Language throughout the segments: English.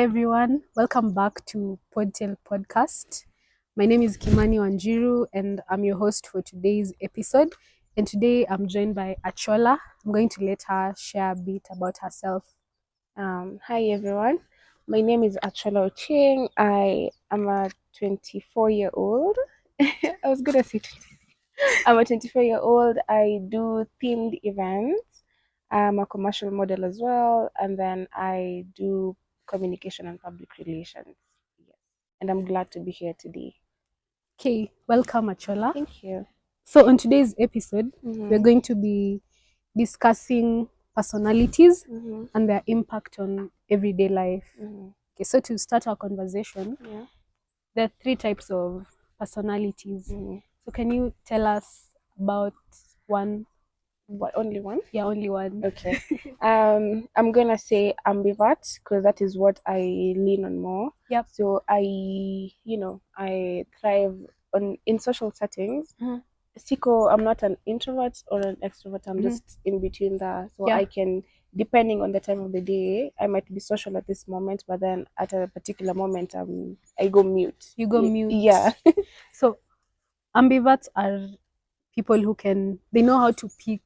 Hi everyone, welcome back to Podtail Podcast. My name is Kimani Wanjiru and I'm your host for today's episode. And today I'm joined by Achola. I'm going to let her share a bit about herself. Hi everyone, my name is Achola Ocheng. I am a 24-year-old. I was gonna say 20. I'm a 24-year-old. I do themed events. I'm a commercial model as well, and then I do communication and public relations. Yes, and I'm glad to be here today. Okay, welcome Achola. Thank you. So on today's episode, we're Mm-hmm. going to be discussing personalities Mm-hmm. and their impact on everyday life. Mm-hmm. Okay, so to start our conversation, Yeah. there are three types of personalities. Mm-hmm. So can you tell us about one? What, only one? Yeah, only one. Okay. I'm gonna say ambivert because that is what I lean on more. Yep. So I thrive on in social settings. Mhm. Siko, I'm not an introvert or an extrovert. I'm Mhm. just in between there. So Yeah. I can, depending on the time of the day, I might be social at this moment, but then at a particular moment, I go mute. You go mute. Yeah. So ambiverts are people who they know how to pick.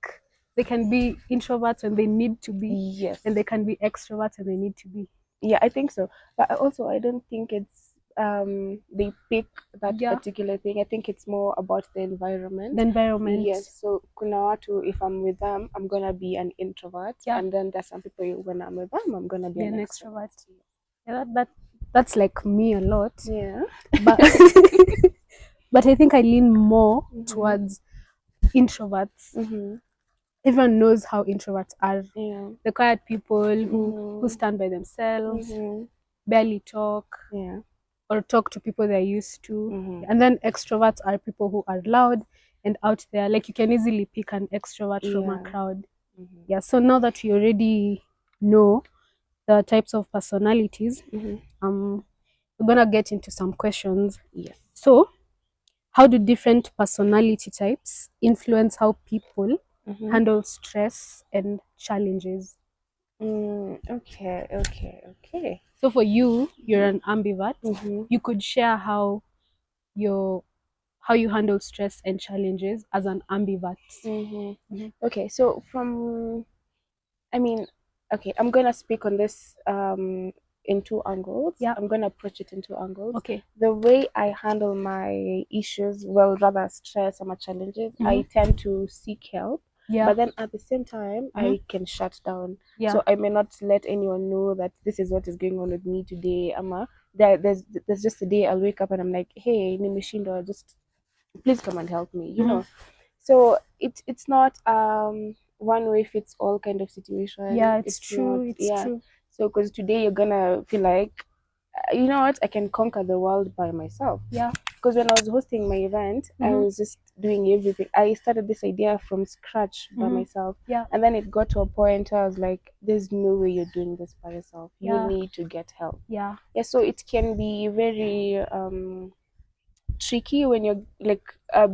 They can be introverts when they need to be, Yes. and they can be extroverts when they need to be. Yeah, I think so. But also, I don't think it's they pick that Yeah. particular thing. I think it's more about the environment. The environment. Yes. So kuna watu, if I'm with them, I'm gonna be an introvert. Yeah. And then there's some people when I'm with them, I'm gonna be Be an an extrovert. Yeah, that's like me a lot. Yeah. But but I think I lean more Mhm. towards introverts. Mm-hmm. Everyone knows how introverts are. Yeah. The quiet people who Mhm. stand by themselves, Mhm. barely talk, Yeah. or talk to people they're used to. Mhm. And then extroverts are people who are loud and out there. Like you can easily pick an extrovert from a Yeah. crowd. Mhm. Yeah. So now that we already know the types of personalities, Mhm. we're gonna get into some questions. Yes. So, how do different personality types influence how people Mhm. handle stress and challenges? Okay. So for you, you're an ambivert. Mhm. You could share your how you handle stress and challenges as an ambivert. Mm-hmm. Okay, so I mean, okay, I'm gonna speak on this in two angles. Yeah. I'm gonna approach it in two angles. Okay. The way I handle my issues, well, rather stress or my challenges, I tend to seek help. Yeah. But then at the same time, I can shut down. Yeah. So I may not let anyone know that this is what is going on with me today. There's just a day I'll wake up and I'm like, hey, nimeshindwa, just please come and help me. You know. So it's not one way fits all kind of situation. Yeah, it's true. Not, It's true. So because today you're gonna feel like, you know what, I can conquer the world by myself. Yeah. Because when I was hosting my event, I was just doing everything. I started this idea from scratch by myself. Yeah. And then it got to a point where I was like, there's no way you're doing this by yourself. Yeah. You need to get help. Yeah. Yeah, so it can be very tricky when you're like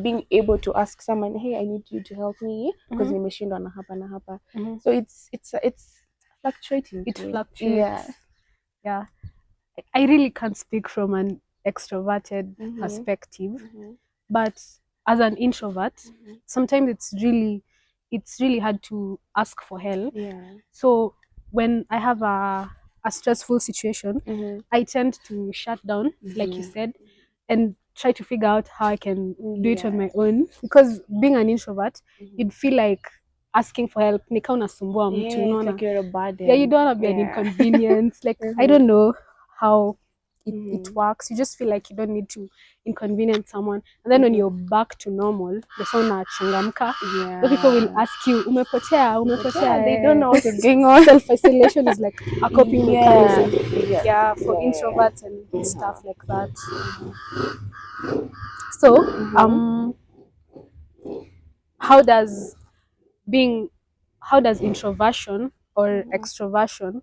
being able to ask someone, hey, I need you to help me because nimeshindwa na hapa na hapa. So it's fluctuating. It too. fluctuates. Yeah. I really can't speak from an extroverted perspective, but as an introvert, sometimes it's really hard to ask for help. Yeah. So when I have a stressful situation, I tend to shut down, like you said, and try to figure out how I can do it on my own. Because being an introvert, you'd feel like asking for help nika unasumbua mtu, It's unaona? like you're a burden. Yeah, you don't want to be an inconvenience. Like I don't know how it works. You just feel like you don't need to inconvenience someone. And then when you're back to normal, the sauna changamka, the people will ask you, umepotea. They don't know what is going on. Self-isolation is like a coping mechanism. Yes. Yeah, for introverts and stuff like that. So, how does introversion or extroversion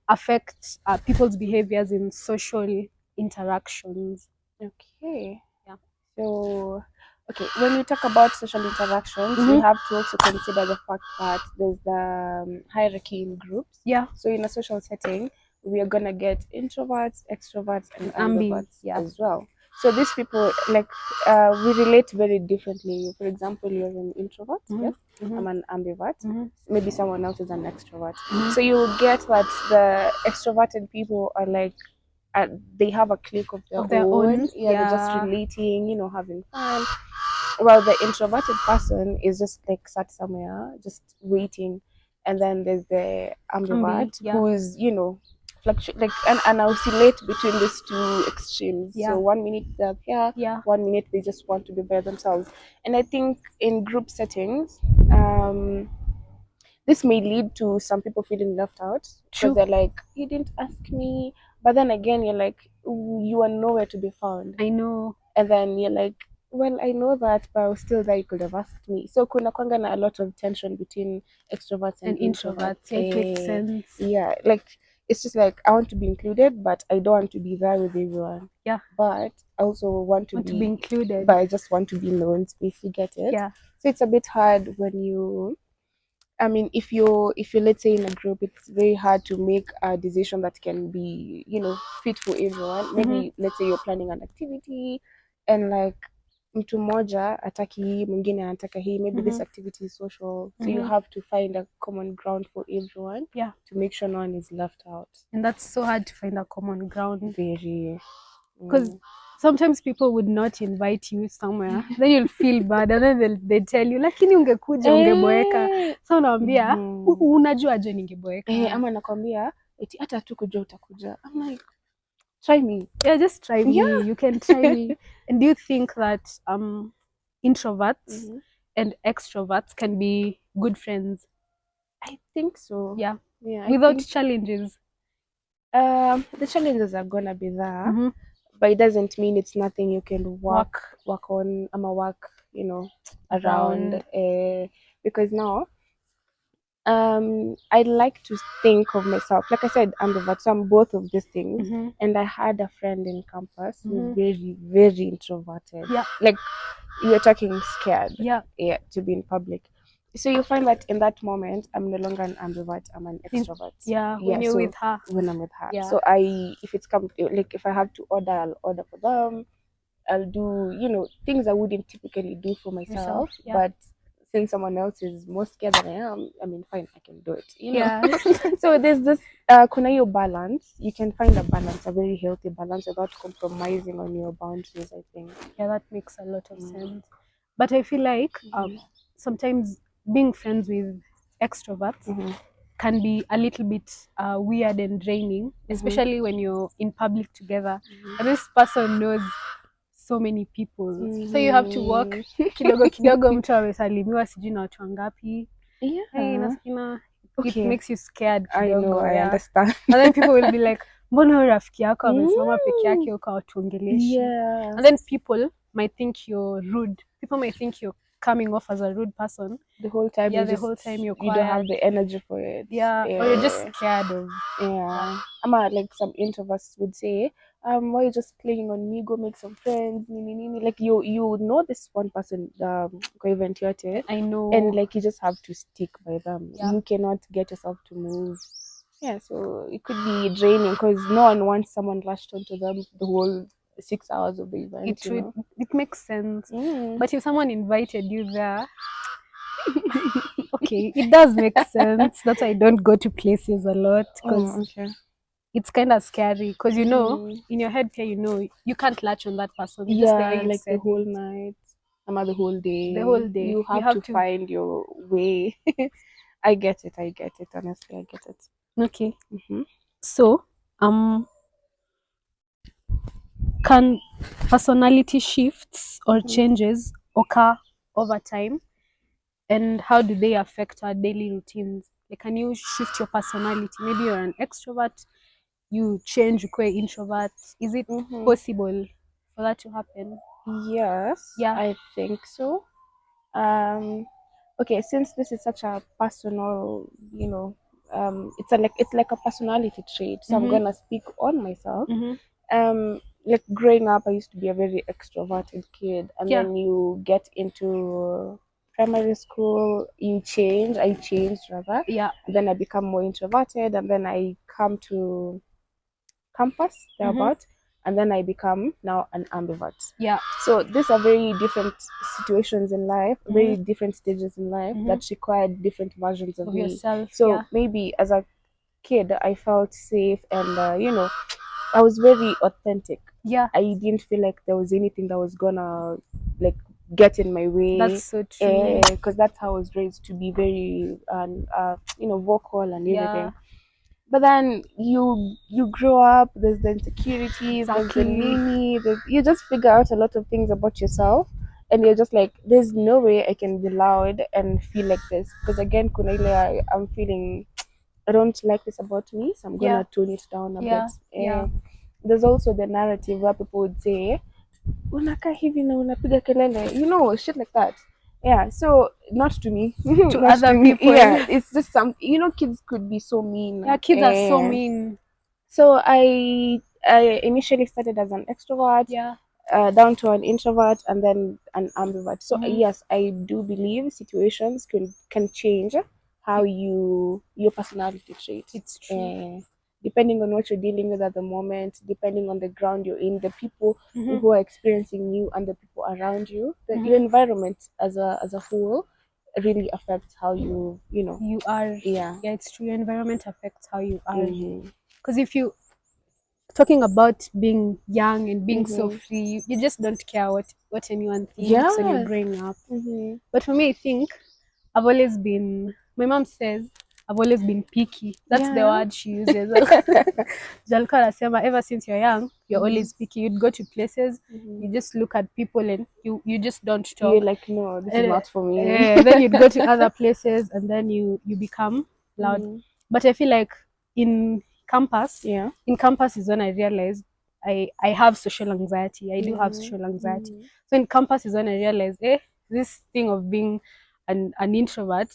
affect people's behaviors in social interactions? Okay. Yeah. So, okay, when we talk about social interactions, we have to also consider the fact that there's the hierarchy in groups. Yeah. So, in a social setting, we are gonna get introverts, extroverts, and Ambi, ambiverts yeah. as well. So these people, like, we relate very differently. For example, you're an introvert, yes. I'm an ambivert. Maybe someone else is an extrovert. So you get that the extroverted people are like, they have a clique of their own. Yeah, they're just relating, having fun. Well, the introverted person is just like sat somewhere, just waiting. And then there's the ambivert, yeah. who is, fluctuate, like and oscillate between these two extremes. Yeah. So 1 minute they're here, Yeah. 1 minute they just want to be by themselves. And I think in group settings, this may lead to some people feeling left out True. because they're like, you didn't ask me. But then again, you're like, you are nowhere to be found. I know. And then you're like, well, I know that, but I was still there. You could have asked me. So kuna kwanga na a lot of tension between extroverts and introverts. Yeah, it makes sense. Yeah, like it's just like I want to be included, but I don't want to be there with everyone. Yeah. But I also want to be included. But I just want to be known, if you get it. Yeah. So it's a bit hard when you. I mean, if you let's say in a group, it's very hard to make a decision that can be, fit for everyone. Maybe let's say you're planning an activity, and like mtu mmoja ataki hii, mwingine anataka hii. Maybe this activity is social, so you have to find a common ground for everyone. Yeah. To make sure no one is left out. And that's so hard to find a common ground. Very. Because sometimes people would not invite you somewhere, then you'll feel bad, and then they tell you, lakini ungekuja ungeboeka. So unaambia, unajua aje ningeboeka. Ama nakwambia, eti hata tu kujua utakuja. I'm like, try me. Yeah, just try me. You can try me. And do you think that introverts and extroverts can be good friends? I think so. Yeah. Yeah. Without challenges? The challenges are gonna be there. But it doesn't mean it's nothing you can work on. I'm a work, around. Because now, I like to think of myself. Like I said, ambivert, so I'm both of these things. And I had a friend in campus who's very, very introverted. Yeah. Like you're talking scared. Yeah. Yeah, to be in public. So you find that in that moment, I'm no longer an ambivert, I'm an extrovert. Yeah, when you're with her. When I'm with her. Yeah. So if I have to order, I'll order for them. I'll do, things I wouldn't typically do for myself. Yeah. But since someone else is more scared than I am, I mean, fine, I can do it. Yeah. So there's this kuna balance. You can find a balance, a very healthy balance, without compromising on your boundaries, I think. Yeah, that makes a lot of sense. But I feel like sometimes being friends with extroverts can be a little bit weird and draining, especially when you're in public together. And this person knows so many people. So you have to walk kidogo kidogo, mtu amesalimiwa sijui na watu wangapi. It makes you scared kidogo. I know, I understand. And then people will be like, mbona rafiki yako amesimama peke yake ukawatuongeleshi? Yeah. And then people might think you're rude. People might think you're coming off as a rude person. The whole time you're quiet. You don't have the energy for it. Yeah. Or you're just scared of. Yeah. Like some introverts would say, why are you just playing on me? Go make some friends. Like you know this one person, event yote. I know. And like you just have to stick by them. Yeah. You cannot get yourself to move. Yeah, so it could be draining because no one wants someone lashed onto them the whole 6 hours of the event. It makes sense. But if someone invited you there, okay, it does make sense. That's why I don't go to places a lot, because it's kind of scary. Because in your head here, you can't latch on that person. Yeah, like the whole night, the whole day. The whole day. You have to find your way. I get it. Honestly, I get it. Okay. So, can personality shifts or changes occur over time? And how do they affect our daily routines? Like, can you shift your personality? Maybe you're an extrovert, you change, you become introvert. Is it possible for that to happen? Yes. Yeah, I think so. Okay, since this is such a personal, it's like a personality trait. So I'm gonna speak on myself. Like growing up, I used to be a very extroverted kid, and then you get into primary school, I changed rather. Yeah. And then I become more introverted, and then I come to campus thereabout, and then I become now an ambivert. Yeah. So these are very different situations in life, very different stages in life that require different versions of me. Yourself. So maybe as a kid, I felt safe, and you know, I was very authentic. Yeah. I didn't feel like there was anything that was gonna like get in my way. That's so true. Because that's how I was raised, to be very you know, vocal and everything. But then you grow up, there's the insecurities, there's the nini, you just figure out a lot of things about yourself, and you're just like, there's no way I can be loud and feel like this, because again, kuna ile I'm feeling I don't like this about me, so I'm gonna tone it down a bit. There's also the narrative where people would say unakaa hivi na unapiga kelele, you know, shit like that. Yeah, so not to me, to other people. Yeah, it's just some, you know, kids could be so mean. Yeah, kids are so mean. So I initially started as an extrovert, down to an introvert, and then an ambivert. So yes, I do believe situations can change how your personality traits. It's true. Depending on what you're dealing with at the moment, depending on the ground you're in, the people who are experiencing you and the people around you, your environment as a whole really affects how you know you are. Yeah, it's true. Your environment affects how you are. Because if you talking about being young and being so free, you just don't care what anyone thinks when you're growing up. But for me, I think I've always been, my mom says I've always been picky. That's the word she uses. Jalka anasema ever since you're young, you're always picky. You'd go to places, you just look at people and you just don't talk. You're like, no, this is not for me. Then you'd go to other places and then you become loud. But I feel like in campus is when I realized I have social anxiety. I do have social anxiety. So in campus is when I realized, this thing of being an introvert,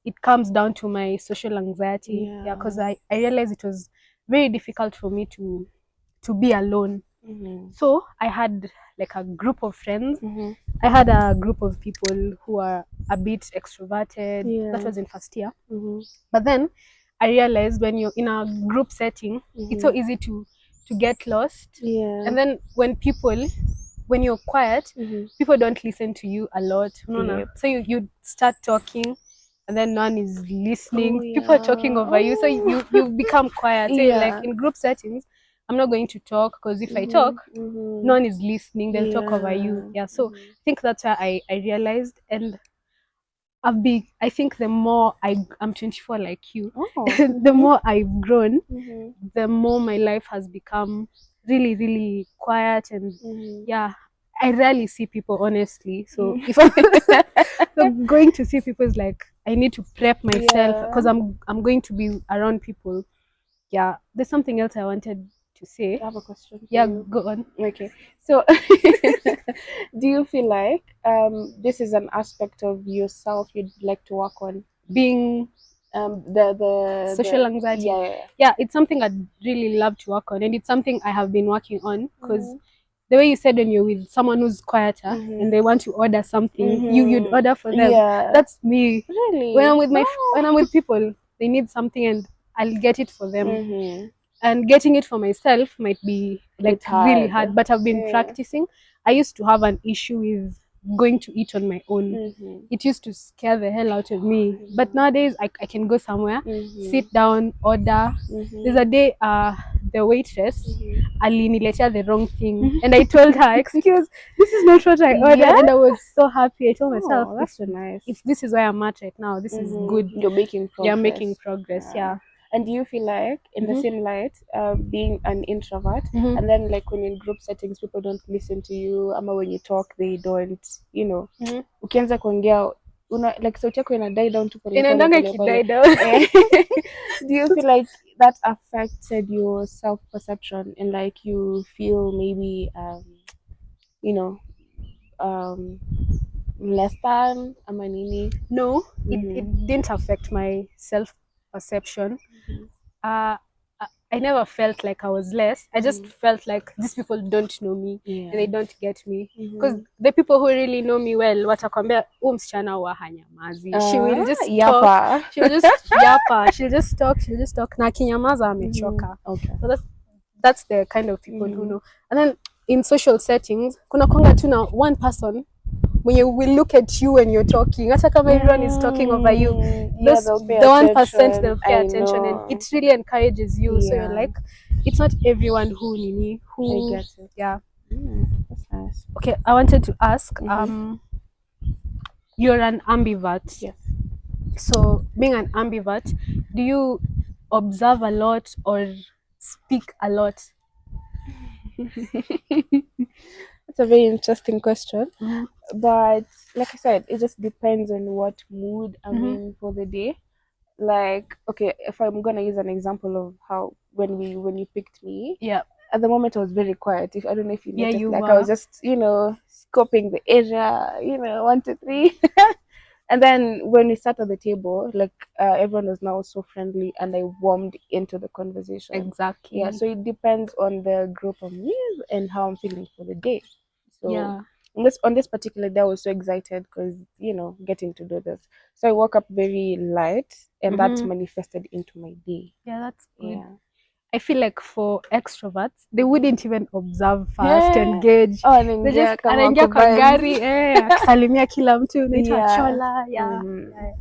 it comes down to my social anxiety. Because I realized it was very difficult for me to be alone. So I had like a group of friends. I had a group of people who are a bit extroverted. That was in first year. But then I realized when you're in a group setting, it's so easy to get lost. And then when you're quiet, people don't listen to you a lot. So you start talking and then no one is listening. People are talking over you, so you become quiet. So you're like, in group settings, I'm not going to talk, because if I talk, no one is listening. They'll talk over you. So I think that's why I realized. And I think the more I'm 24 like you, the more I've grown, the more my life has become really, really quiet. And I rarely see people, honestly. So if I'm going to see people, is like I need to prep myself, because I'm going to be around people. There's something else I wanted to say. I have a question for you. Go on. Okay, so do you feel like this is an aspect of yourself you'd like to work on, being the social anxiety? It's something I'd really love to work on, and it's something I have been working on, because the way you said, when you're with someone who's quieter and they want to order something, you'd order for them. That's me. Really? When I'm with people, they need something and I'll get it for them. And getting it for myself might be like really hard, but I've been practicing. I used to have an issue with going to eat on my own. It used to scare the hell out of me. But nowadays I can go somewhere, sit down, order. There's a day the waitress aliniletea the wrong thing, and I told her, excuse, this is not what I ordered. And I was so happy. I told myself, that's so nice. If this is where I'm at right now, this is good. You're making progress. You're making progress. And do you feel like, in the same light, being an introvert, and then like when in group settings people don't listen to you, ama when you talk they don't, you know, ukianza kuongea like sauti yako ina die down to inaendanga ikidie down. Do you feel like that affected your self perception, and like you feel maybe you know, less than ama nini? No, it didn't affect my self perception. I never felt like I was less. I just felt like these people don't know me and they don't get me, because the people who really know me well watakwambia msichana wa hanyamazi. She will just talk. She'll just yapa. She'll just talk. Na kinyamaza amechoka. So that's the kind of people who know. And then in social settings, kuna kwanga tu na one person when you will look at you when you're talking. Hata kama everyone is talking over you, Yeah, they'll pay the 1% attention. they'll pay I attention, and know. it really encourages you. So you're Yeah. like, it's not everyone who I get it. yeah. That's nice. Okay, I wanted to ask, Mhm. you're an ambivert. Yes. So being an ambivert, do you observe a lot or speak a lot? That's a very interesting question. Mm-hmm. But like I said, it just depends on what mood I'm Mm-hmm. in for the day. Like, okay, if I'm gonna use an example of how when you picked me, Yeah. at the moment I was very quiet. If I don't know if you Yeah, noticed, you like I was were. just, scoping the area, 1, 2, 3. And then when we sat at the table, like everyone was now so friendly, and I warmed into the conversation. Yeah, Exactly. so it depends on the group I'm with and how I'm feeling for the day. So Yeah. on this particular day, I was so excited because getting to do this. So I woke up very light, and that Mm-hmm. manifested into my day. Yeah, that's good. Yeah. I feel like for extroverts, they wouldn't even observe first, Yeah. engage. Oh, They anaingia just kama anaingia wako kwa vibes. gari, akisalimia kila mtu, naitwa Yeah. Chola, yeah. Mhm. Yeah.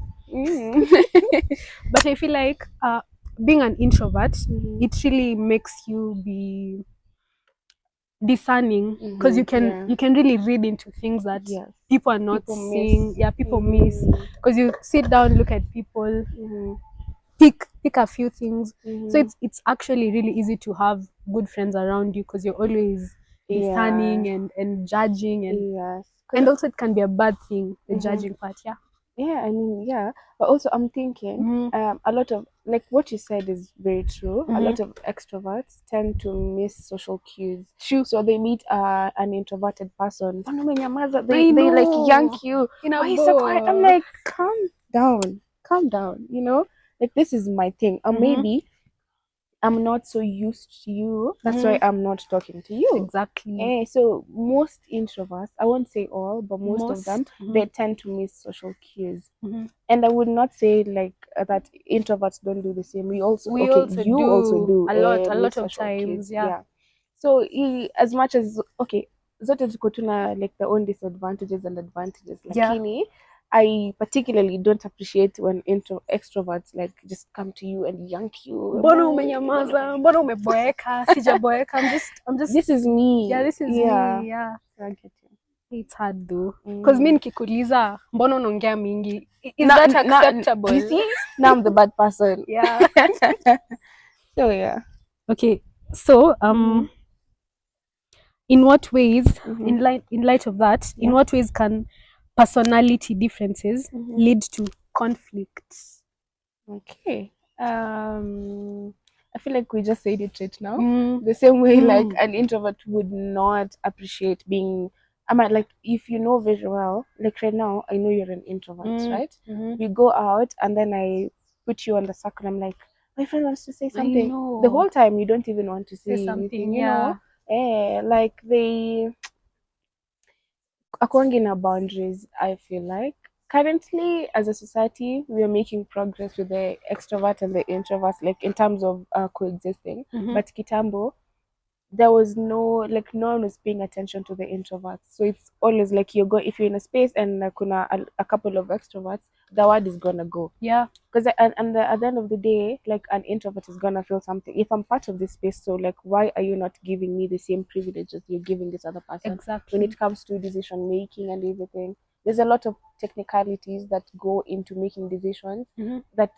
Mhm. But I feel like being an introvert, Mhm. it really makes you be discerning because Yeah. you can really read into things that Yes. people are not People seeing. miss. Yeah, people miss because you sit down, look at people, Mhm. pick a few things. So Mhm. it's actually really easy to have good friends around you because you're always Yeah. discerning and judging, Yes. and 'Cause, also it can be a bad thing, the mhm. judging part. Yeah. Yeah, I mean, yeah. But also, I'm thinking, Mm-hmm. a lot of like what you said is very true. A Mm-hmm. lot of extroverts tend to miss social cues. True. So they meet an introverted person. "Mbona umenyamaza?" I They like know. yank you. In a Why are you so quiet? I'm bore. like, calm down. Like this is my thing. Or Mm-hmm. maybe I'm not so used to you. That's why Mm-hmm. I'm not talking to you. Exactly. So most introverts, I won't say all, but most of them, Most. Mm-hmm. they tend to miss social cues. Mm-hmm. And I would not say like that introverts don't do the same. We also, We okay, also you also do do a miss lot of social cues. times. Yeah. Yeah. So as much as, okay, zote ziko tu na like their own disadvantages and advantages. Yeah. Lakini I particularly don't appreciate when extroverts like just come to you and yank you. Mbona umenyamaza? Mbona umeboeka? Sijaboeka. I'm just. This is me. Yeah, this is Yeah. me. Yeah. I get you. It's hard though. Because mi nikikuuliza mbona unaongea mingi? Is Now, that now, acceptable? you see, now I'm the bad person. Yeah. So yeah. Okay. So in what ways, Mhm. in light of that, in Yeah. what ways can personality differences lead to conflicts? Okay. I feel like we just said it right now. Mm. The same way, like Mm. an introvert would not appreciate being. I might like if you know very well, like right now, I know you're an introvert, Mm. right? Mm-hmm. We go out and then I put you on the circle. I'm like, my friend wants to say I something. The know. whole time you don't even want to Say say something. anything. Yeah. Like they akwangi na boundaries. I feel like currently as a society we are making progress with the extrovert and the introverts, like in terms of coexisting. Mm-hmm. But kitambo there was no one was paying attention to the introverts, so it's always like if you're in a space and kuna a couple of extroverts, the word is gonna go. Yeah. Because at the end of the day, like an introvert is gonna feel something if I'm part of this space. So like, why are you not giving me the same privileges you're giving this other person when Exactly. it comes to decision making and everything? There's a lot of technicalities that go into making decisions Mm-hmm. that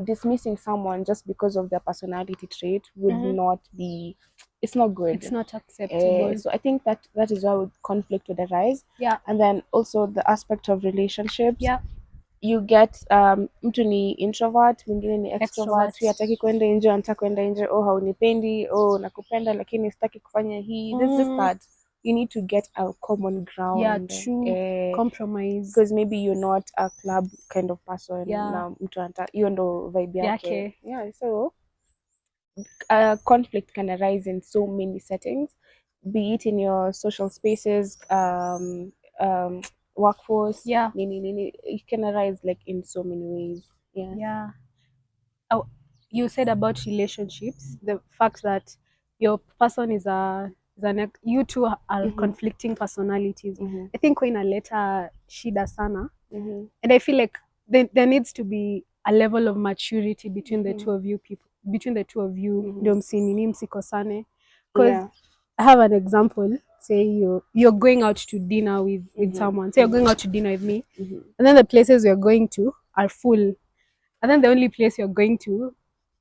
dismissing someone just because of their personality trait would not be. It's not good. It's not acceptable. So I think that is why conflict would arise. Yeah. And then also the aspect of relationships. Yeah. You get mtu ni introvert, mwingine ni extrovert. Huyu hataki kwenda nje, anataka kwenda nje. Oh, haunipendi. Oh, nakupenda lakini sitaki kufanya hii. There's just that you need to get a common ground. Yeah, true. Compromise. Because maybe you're not a club kind of person. Yeah. Na mtu anataka hiyo ndo vibe yake. Yake. Yeah, so conflict can arise in so many settings, be it in your social spaces, workforce. Yeah. It can arise like in so many ways. Yeah. Yeah. Oh, you said about relationships, the fact that your person is you two are conflicting personalities. I think kwa inaleta shida sana. And I feel like there needs to be a level of maturity between the two of you ndio msinini msikosane. Because I have an example. Say you're going out to dinner with someone. Say you're going out to dinner with me, and then the places you're going to are full, and then the only place you're going to,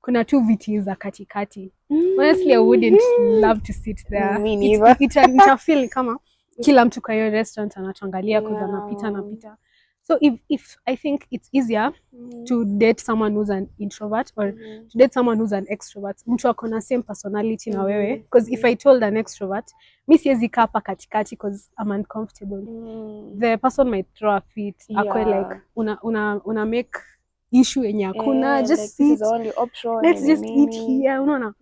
kuna two viti za katikati. Honestly, I wouldn't love to sit there. Me neither. Itafeel kama kila mtu kwa hiyo restaurant anatuangalia because anapita. So if I think it's easier to date someone who's an introvert or to date someone who's an extrovert, mtu ako na same personality na wewe, because if I told an extrovert mi siwezi kaa hapa katikati because I'm uncomfortable, the person might throw a fit. Akwe like una make issue yenye hakuna, just like, sit, this is the only option, let's just eat here, unaona.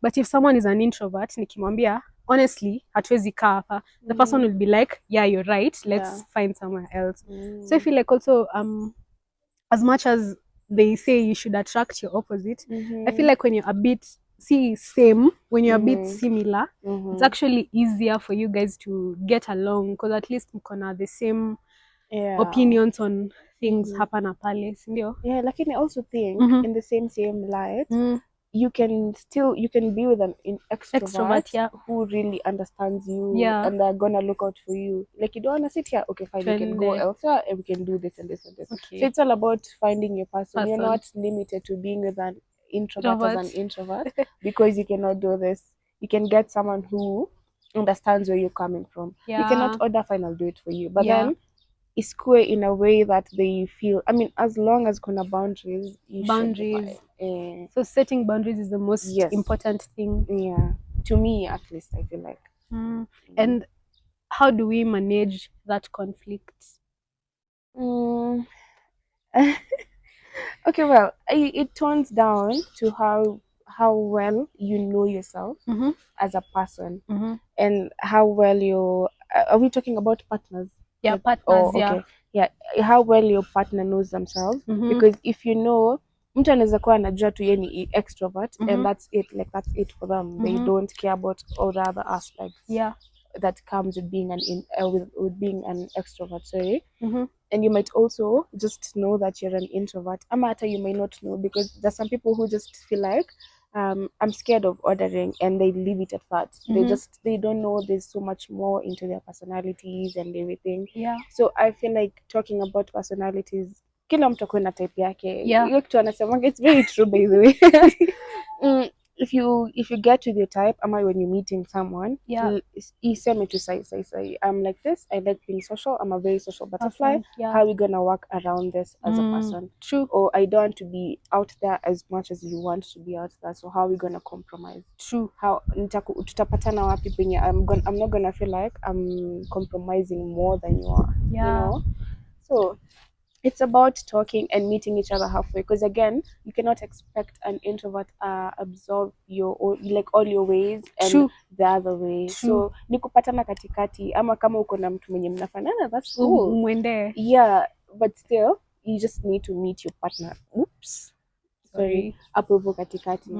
But if someone is an introvert, nikimwambia honestly hatuwezi kaa hapa, the person will be like, yeah, you're right, let's find somewhere else. So I feel like also as much as they say you should attract your opposite, I feel like when you're a bit when you're a bit similar, it's actually easier for you guys to get along because at least mkona the same opinions on things hapa na pale, sindio? Yeah, like I also think in the same light, you can be with an extrovert who really understands you and they're gonna look out for you. Like you don't wanna sit here, okay, fine, we can go elsewhere and we can do this and this and this. Okay. So it's all about finding your person. You're not limited to being with an introvert as an introvert because you cannot do this. You can get someone who understands where you're coming from. You cannot order fine, I'll do it for you. But then it's square in a way that they feel, I mean, as long as kuna boundaries, so setting boundaries is the most important thing. To me at least, I feel like. And how do we manage that conflict? Okay, well, it turns down to how well you know yourself as a person and how well you are we talking about partners? Partners, how well your partner knows themselves, because if you know mtu anaweza kuwa anajua tu yeye ni extrovert and that's it for them, they don't care about all the other aspects that comes with being with being an extrovert, sorry. And you might also just know that you're an introvert, ama hata you may not know, because there's some people who just feel like I'm scared of ordering and they leave it at that. They don't know there's so much more into their personalities and everything. So I feel like talking about personalities, kila mtu akona type yake. Hiyo kitu anasemanga, it's very true by the way. If you get with your type, ama when you're meeting someone, iseme to say I'm like this, I like being social, I'm a very social butterfly. How are we gonna work around this as a person? True. Or I don't want to be out there as much as you want to be out there, so how are we gonna compromise? True. How tutapatana wapi penye I'm not gonna feel like I'm compromising more than you are. You know? So it's about talking and meeting each other halfway, because again, you cannot expect an introvert absorb all your ways and the other way. So ni kupatana katikati, ama kama uko na mtu mwenye mnafanana, that's cool. Mwende. But still you just need to meet your partner. Hapo katikati.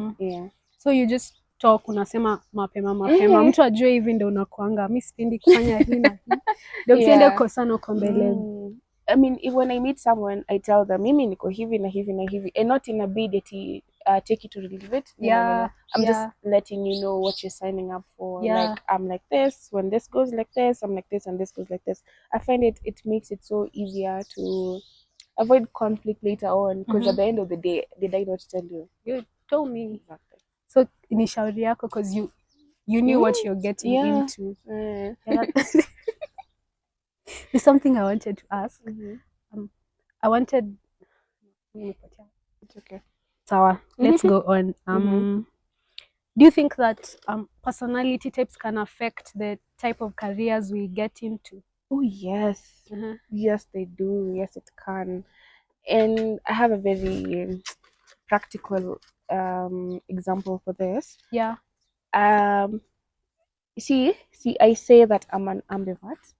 So you just talk, unasema mapema mtu ajue hivi ndio unakuanga, mimi sipendi kufanya hii na hii ndio msiende kukosana uko mbeleni. I mean, when I meet someone, I tell them, mimi niko hivi na hivi na hivi, and not in a bid that take it or leave it. No. I'm just letting you know what you're signing up for. Like, I'm like this, when this goes like this, I'm like this, and this goes like this. I find it makes it so easier to avoid conflict later on, because at the end of the day, did I not tell you? You told me. Exactly. So, ni shauri yako, because you knew what you're getting into. There's something I wanted to ask. I wanted. It's okay. Sawa, let's go on. Do you think that personality types can affect the type of careers we get into? Oh yes, yes they do. Yes, it can. And I have a very practical example for this. See, I say that I'm an ambivert.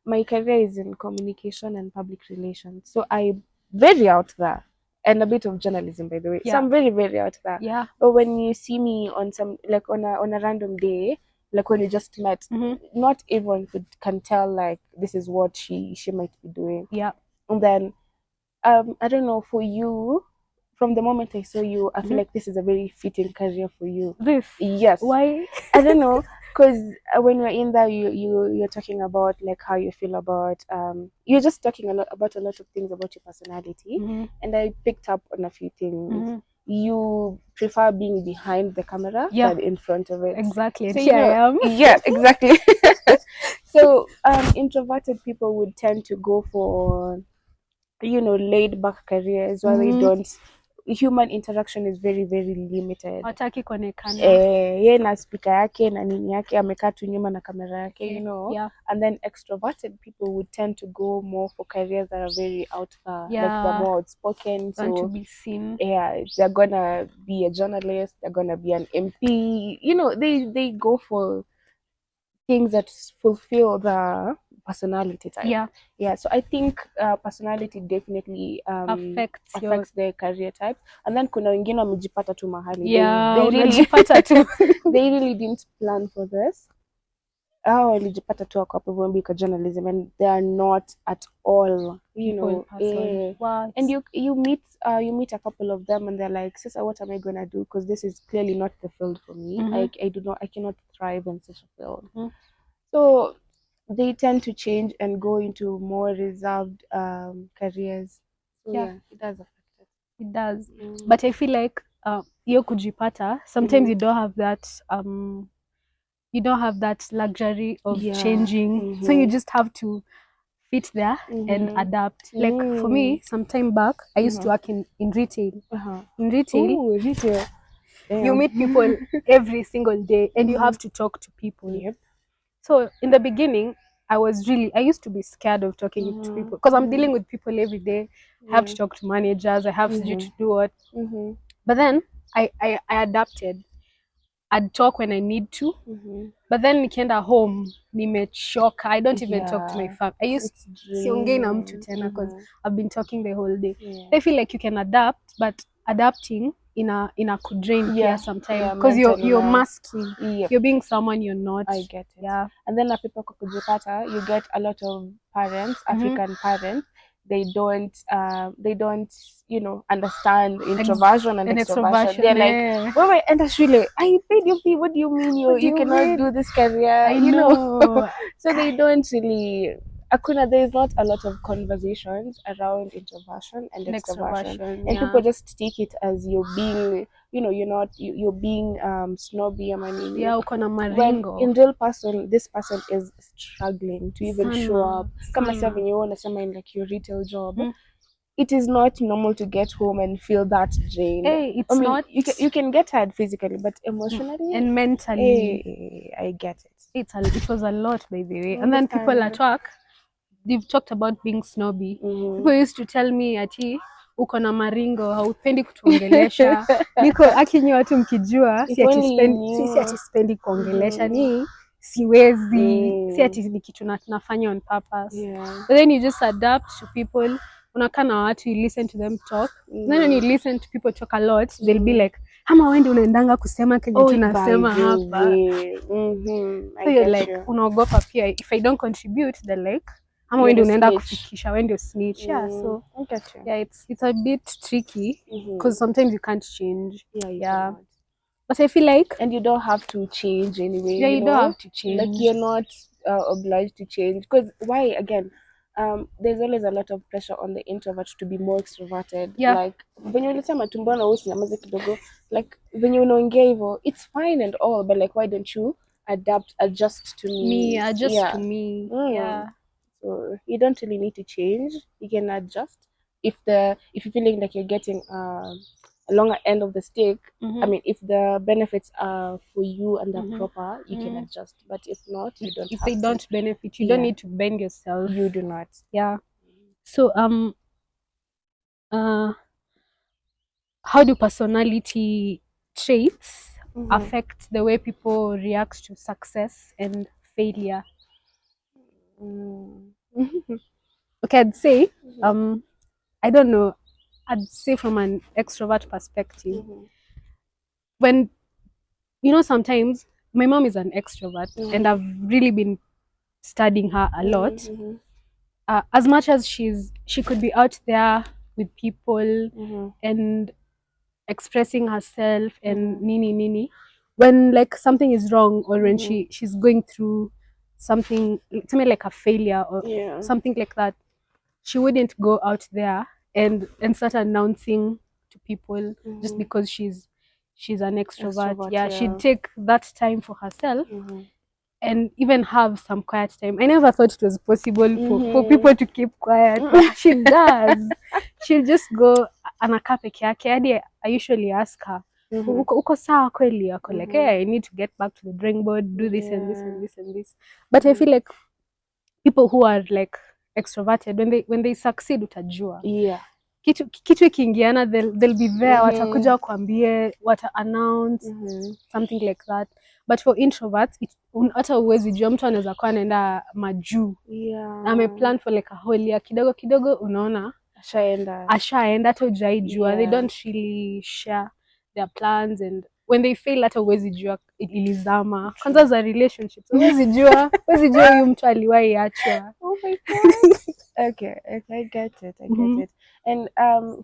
My career is in communication and public relations, so I'm very out there. and a bit of journalism, by the way. So Yeah. I'm very, very out there. Yeah. But when you see me on some, like on a random day, like when you just met, not everyone can tell like this is what she might be doing. Yeah. And then I don't know, for you, from the moment I saw you, I feel like this is a very fitting career for you. This. Yes. Why? I don't know, because when you're in there, you're talking about like how you feel about you're just talking a lot about a lot of things about your personality, and I picked up on a few things. You prefer being behind the camera than in front of it. Exactly. So Here I am. Yeah, exactly. So introverted people would tend to go for laid back careers where they don't, human interaction is very, very limited. Hataki kuonekana. Ye na speaker yake na nini yake amekaa tu nyuma na kamera yake, Yeah. And then extroverted people would tend to go more for careers that are very out there. Yeah. Like they're more outspoken. Want to So be seen. yeah, they're gonna be a journalist, they're gonna be an MP. They go for things that fulfill the personality type. Yeah. So I think personality definitely affects their career type. And then kuna wengine wamejipata tu mahali. Yeah, they really didn't plan for this. Walijipata tu wako hapo hivyo journalism, and they are not at all, Wow. And you meet a couple of them and they're like, Sister, what am I gonna do? Because this is clearly not the field for me. I cannot thrive in such a field. So they tend to change and go into more reserved careers. So yeah, it does affect it. It does. But I feel like hiyo kujipata, sometimes you don't have that luxury of changing. So you just have to fit there and adapt. Like for me, some time back, I used to work in retail. In retail, Ooh, retail. You meet people every single day and you have to talk to people. Yep. So in the beginning, I used to be scared of talking to people because I'm dealing with people every day. I have to talk to managers. I have to do what. But then I adapted. I'd talk when I need to. But then nikienda home, nimechoka. I don't even talk to my family. I used siongei na mtu tena because I've been talking the whole day. I feel like you can adapt, but adapting ina kudrain here sometimes because you're masking. You're being someone you're not. I get it. Yeah. And then people kujipata, you get a lot of parents, African parents. They don't understand introversion and extroversion. They're like, well, and that's really, I paid your fee. What do you mean you cannot do this career? I know. So they don't really. There's not a lot of conversations around introversion and extroversion. And people just take it as you're being, you're being snobby. Uko na maringo. When in real person, this person is struggling to even show up. Kama sasa venye wewe unasema in like your retail job, it is not normal to get home and feel that drained. It's not. You can get tired physically, but emotionally and mentally, I get it. It was a lot, by the way. And then people at work, they've talked about being snobby. People used to tell me ati uko na maringo, haupendi kutuongelesha. Niko akinyi watu mkijua, si ati sipendi kuongelesha, ni siwezi, si ati ni kitu tunafanya on purpose. But then you just adapt to people. Unakaa na watu, you listen to them talk. Then when you listen to people talk a lot, they'll be like, ama wewe ndio unaendanga kusema kenye tunasema hapa. So you're like, unaogopa pia, if I don't contribute, they're like, ama wewe ndio unaenda kufikisha, wewe ndio snitch. So yeah, it's a bit tricky because sometimes you can't change. Yeah. But I feel like, and you don't have to change anyway. Yeah, you don't have to change. Like you're not obliged to change, because why again? There's always a lot of pressure on the introvert to be more extroverted. Like when you listen to mbona usinyamaze kidogo, like when you unaongea hivyo, it's fine and all, but like why don't you adjust to me? To me. Yeah. So you don't really need to change. You can adjust if you're feeling like you're getting a longer end of the stick. I mean, if the benefits are for you and they're proper, you can adjust. But if not, you don't. If they don't benefit, you don't need to bend yourself. You do not. Yeah. So how do personality traits affect the way people react to success and failure? Okay, I'd say I don't know. I'd say from an extrovert perspective, when sometimes my mom is an extrovert, and I've really been studying her a lot. As much as she could be out there with people and expressing herself and nini, when like something is wrong, or when she's going through something like a failure or something like that, she wouldn't go out there and start announcing to people just because she's an extrovert. Yeah, she'd take that time for herself and even have some quiet time. I never thought it was possible for people to keep quiet, but she does. She'll just go anakaa peke yake. Hadi I usually ask her, uko sawa kweli? Ako like, hey, I need to get back to the drawing board, do this and this and this and this. But I feel like people who are like extroverted, when they succeed, utajua. Yeah. Kitu ikiingiana, they'll be there, watakuja kuambie, wata announce something like that. But for introverts, hata uwezi jua, mtu anaweza kuwa anaenda majuu, ameplan for like a whole year, kidogo kidogo unaona ashaenda, hata hujaijua. They don't really share their plans, and when they fail, hata uwezi jua ilizama. Kwanza za relationships uwezi jua huyu mtu aliwahi achwa. Oh my god. Okay, I get it. And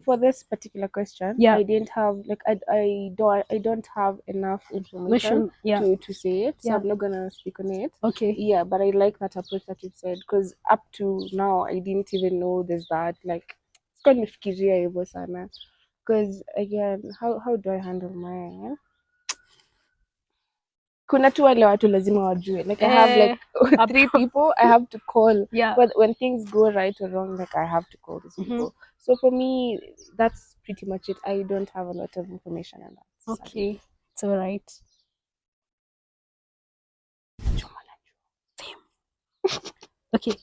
for this particular question, I didn't have like I don't have enough information to say it, so I'm not gonna speak on it. Okay. Yeah, but I like that approach that you said, because up to now I didn't even know there's that, like sikuwa nifikiria hivyo sana, because again, how do I handle mine? Kuna tu wale watu lazima wajue, like I have like 3 people I have to call. But when things go right or wrong, like I have to call these people. So for me, that's pretty much it. I don't have a lot of information on that. Okay, it's all right. Okay.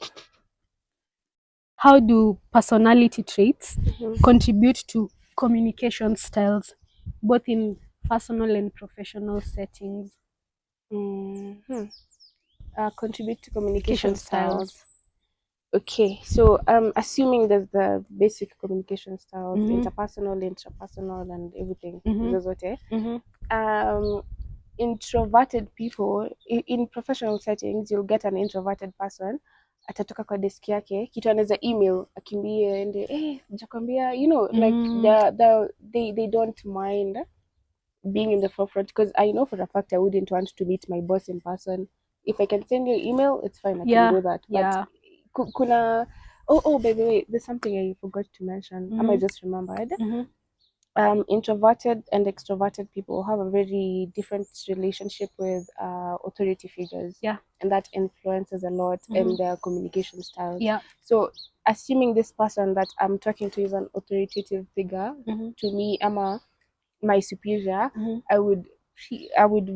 How do personality traits contribute to communication styles, both in personal and professional settings? Contribute to communication styles. Okay, so assuming there's the basic communication styles, interpersonal, intrapersonal, and everything. Introverted people in professional settings, you'll get an introverted person atatoka kwa desk yake, kitu anaweza email akimbie ende jakwambia, like they don't mind being in the forefront, because I know for a fact I wouldn't want to meet my boss in person. If I can send you an email, it's fine, I can do that. But kuna by the way, there's something I forgot to mention. I just remembered. Introverted and extroverted people have a very different relationship with authority figures, and that influences a lot in their communication styles. So assuming this person that I'm talking to is an authoritative figure to me, my superior, I would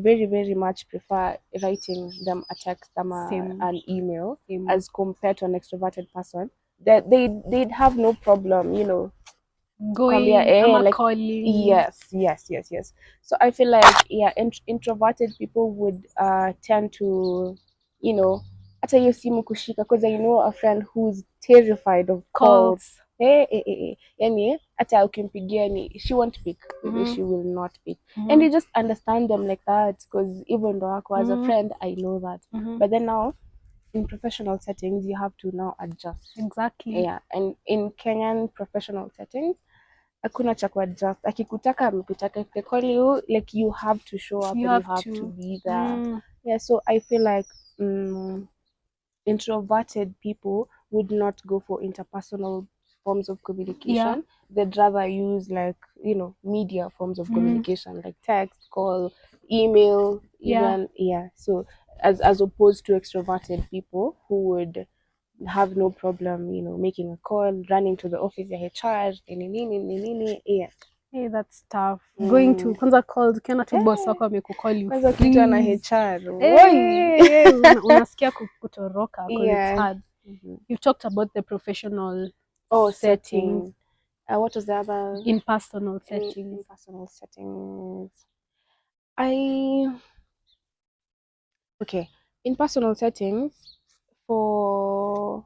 very, very much prefer writing them a text, an email, as compared to an extroverted person. That they'd have no problem, going like, calling. Yes. So I feel like introverted people would tend to, hata hiyo simu kushika, because I know a friend who's terrified of calls. Yani hata ukimpigia she won't pick. She will not pick. And you just understand them like that, because even though as a friend I know that. But then now in professional settings you have to now adjust. Exactly. And in Kenyan professional settings hakuna cha kuadjust. Akikutaka amekutaka. If they call you, like, you have to show up, you have to be there. So I feel like introverted people would not go for interpersonal forms of communication. They'd rather use, like, media forms of communication, like text, call, email, even. So as opposed to extroverted people who would have no problem, making a call, running to the office ya HR, yes. Hey, that's tough. Going to kwanza calls, ukiona tu boss wako amekucall you. Kwanza ukiitwa na HR. Unasikia kutoroka, because it's hard. You talked about the professional settings. What was the other? In personal settings. In personal settings. In personal settings, for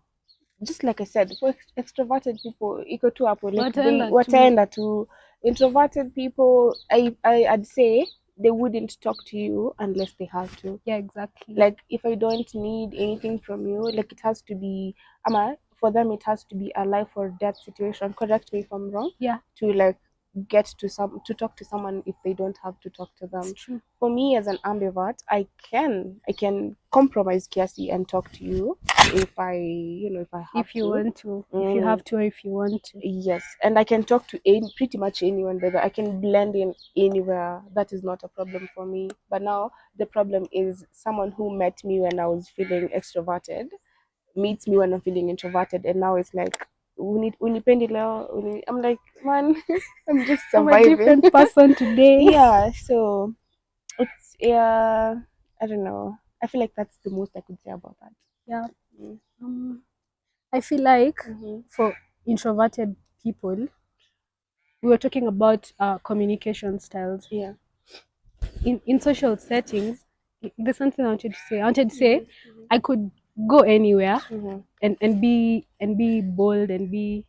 just like I said, for extroverted people, iko tu hapo, like Wataenda they tu. wataenda to. Introverted people, I'd say they wouldn't talk to you unless they have to. Yeah, exactly. Like if I don't need anything from you, like it has to be, for them it has to be a life or death situation. Correct me if I'm wrong. Yeah, To like get to talk to someone if they don't have to talk to them. it's true. For me as an ambivert, I can compromise kiasi and talk to you if I if I have If you to. want to, if you have to, or if you want to. Yes, and I can talk to pretty much anyone, brother. I can blend in anywhere. That is not a problem for me. But now the problem is someone who met me when I was feeling extroverted meets me when I'm feeling introverted, and now it's like unipendi leo. I'm like, man, I'm just I'm a surviving. different person today. Yeah, so it's I don't know. I feel like that's the most I could say about that. Yeah. Mm. I feel like Mm-hmm. for introverted people, we were talking about communication styles. Yeah. In social settings, there's something I wanted to say. I wanted to say Mm-hmm. I could go anywhere Mm-hmm. and be bold and be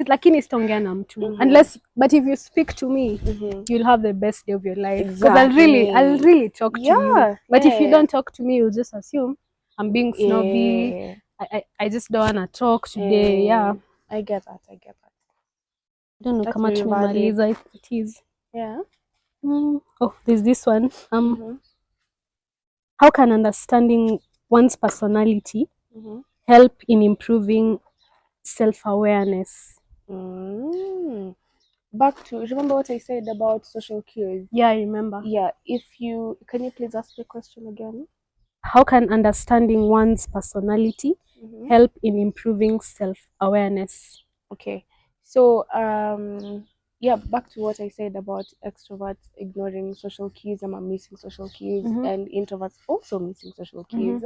lakini sitaongea na mtu Mm-hmm. unless, but if you speak to me, Mm-hmm. you'll have the best day of your life because Exactly. I'll really talk to you. Yeah. But if you Yeah. don't talk to me, you'll just assume I'm being snobby. Yeah. I just don't wanna talk today. Yeah. I get that. I get that. I don't know That's kama very valid. tumemaliza it is. Yeah. Oh, there's this one. Mm-hmm. How can understanding one's personality Mm-hmm. help in improving self-awareness? Back to remember what I said about social cues. Yeah, I remember. Yeah. If you can you please ask the question again? How can understanding one's personality Mm-hmm. help in improving self-awareness? Okay. So yeah, back to what I said about extroverts ignoring social cues and missing social cues, and introverts also missing social cues.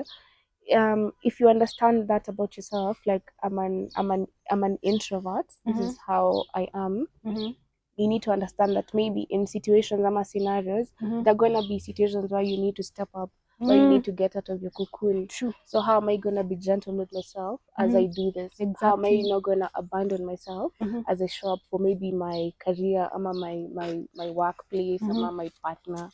If you understand that about yourself, like I'm an introvert, this is how I am. You need to understand that maybe in situations or scenarios, there are gonna be situations where you need to step up, where you need to get out of your cocoon. True. So how am I gonna be gentle with myself as I do this? How am I Exactly. not gonna abandon myself as I show up for maybe my career, my workplace, my partner?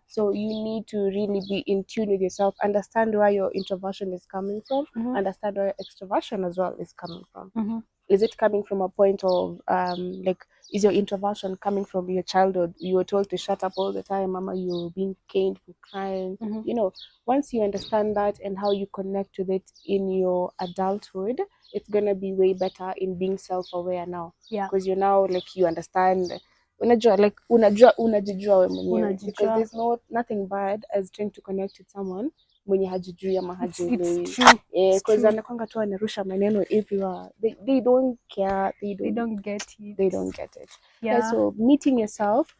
So you need to really be in tune with yourself, understand where your introversion is coming from, understand where extroversion as well is coming from. Is it coming from a point of like, is your introversion coming from your childhood? You were told to shut up all the time, mama, you're being caned for crying. Once you understand that and how you connect with it in your adulthood, it's gonna be way better in being self-aware now. Yeah. Because you're now like, you understand, unajijua we mwenyewe, because there's nothing bad as trying to connect with someone mwenye hajijui ama hajielewi. It's true. Because anakwanga tu anarusha maneno everywhere. They don't care. They don't get it. They don't get it. Yeah. So meeting yourself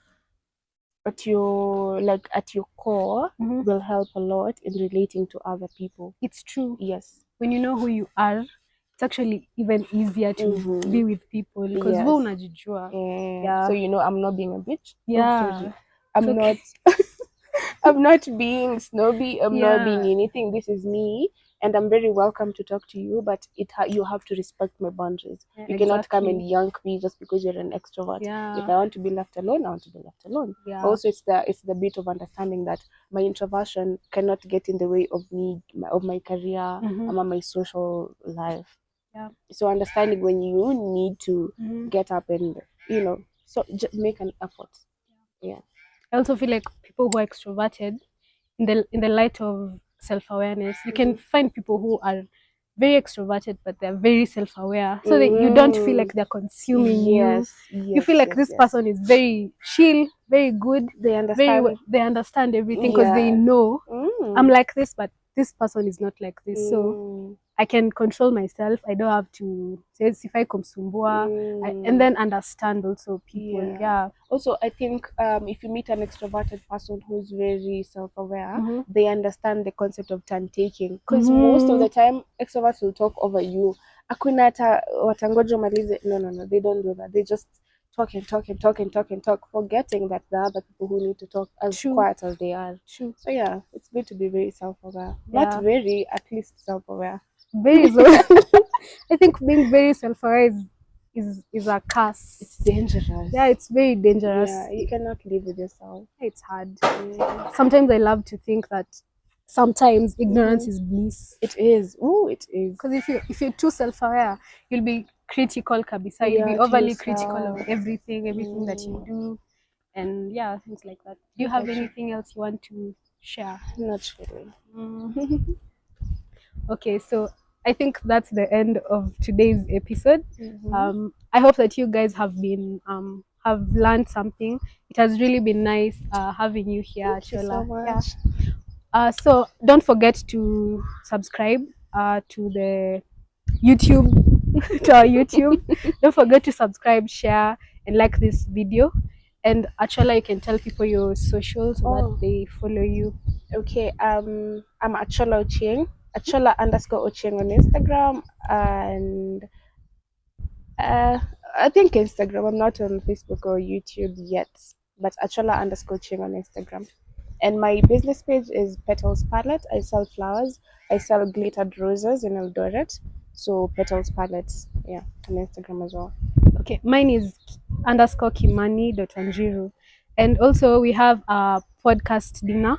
at your core will help a lot in relating to other people. It's true. Yes. When you know who you are, it's actually even easier to be with people because wewe unajijua. So I'm not being a bitch. Yeah. I'm not I'm not being snobby. I'm not being anything. This is me, and I'm very welcome to talk to you. But you have to respect my boundaries. You cannot come and yank me just because you're an extrovert. Yeah. If I want to be left alone, I want to be left alone. Yeah. Also, it's the bit of understanding that my introversion cannot get in the way of me, of my career, or my social life. Yeah. So understanding when you need to get up and so just make an effort. Yeah. I also feel like people who are extroverted, in the light of self-awareness, you can find people who are very extroverted but they're very self-aware, so that you don't feel like they're consuming you. You feel like this person is very chill, very good. They understand everything because they know I'm like this, but this person is not like this. So I can control myself. I don't have to say if I kumsumbua, and then understand also people. Yeah. Also, I think if you meet an extroverted person who's very self-aware, they understand the concept of turn taking. Because most of the time, extroverts will talk over you. Hakuna hata watangoja umalize. No. They don't do that. They just talk and talk and talk and talk and talk, forgetting that there are other people who need to talk as quiet as they are. True. So yeah, it's good to be very self-aware. Not very, at least self-aware. very so. I think being very self-aware is a curse. It's dangerous. Yeah, it's very dangerous. Yeah, you cannot live with yourself. It's hard. Sometimes I love to think that sometimes ignorance is bliss. It is. Oh, it is. Because if you're too self-aware, you'll be critical, kabisa. You'll be Yeah, to overly yourself. critical of everything that you do, and yeah, things like that. Do you have anything else you want to share? Not really. Okay, so I think that's the end of today's episode. I hope that you guys have been have learned something. It has really been nice having you here, Thank you Chola. so much. Yeah. So don't forget to subscribe to the YouTube to our YouTube. Don't forget to subscribe, share, and like this video. And Achola, you can tell people your socials so that they follow you. Okay, I'm Achola Ochieng. Achola_Ochieng on Instagram, and I think Instagram. I'm not on Facebook or YouTube yet, but Achola_Ochieng on Instagram. And my business page is Petals Palette. I sell flowers. I sell glittered roses in Eldoret. So Petals Palettes, yeah, on Instagram as well. Okay, mine is _Kimani.Wanjiru. And also we have a podcast dinner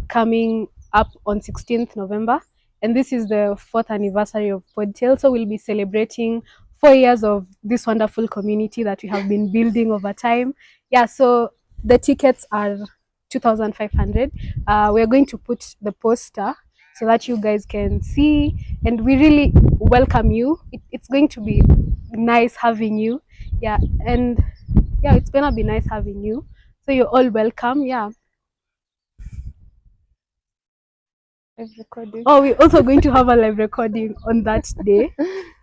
coming up on 16th November. And this is the 4th anniversary of Podtail. So we'll be celebrating 4 years of this wonderful community that we have been building over time. Yeah, so the tickets are 2,500. We're going to put the poster so that you guys can see, and we really welcome you. It's going to be nice having you. Yeah, and yeah, it's gonna be nice having you. So you're all welcome. Yeah. Live recording. Oh, we're also going to have a live recording on that day.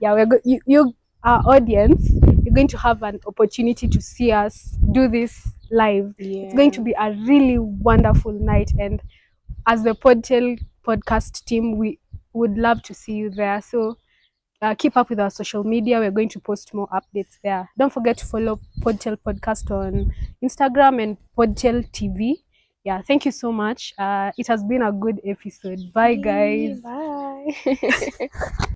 Yeah, you our audience, you're going to have an opportunity to see us do this live. Yeah. It's going to be a really wonderful night, and as the Podtail podcast team, we would love to see you there. So keep up with our social media. We're going to post more updates there. Don't forget to follow Podtail Podcast on Instagram and Podtail TV. Yeah, thank you so much. It has been a good episode. Bye, guys. Bye.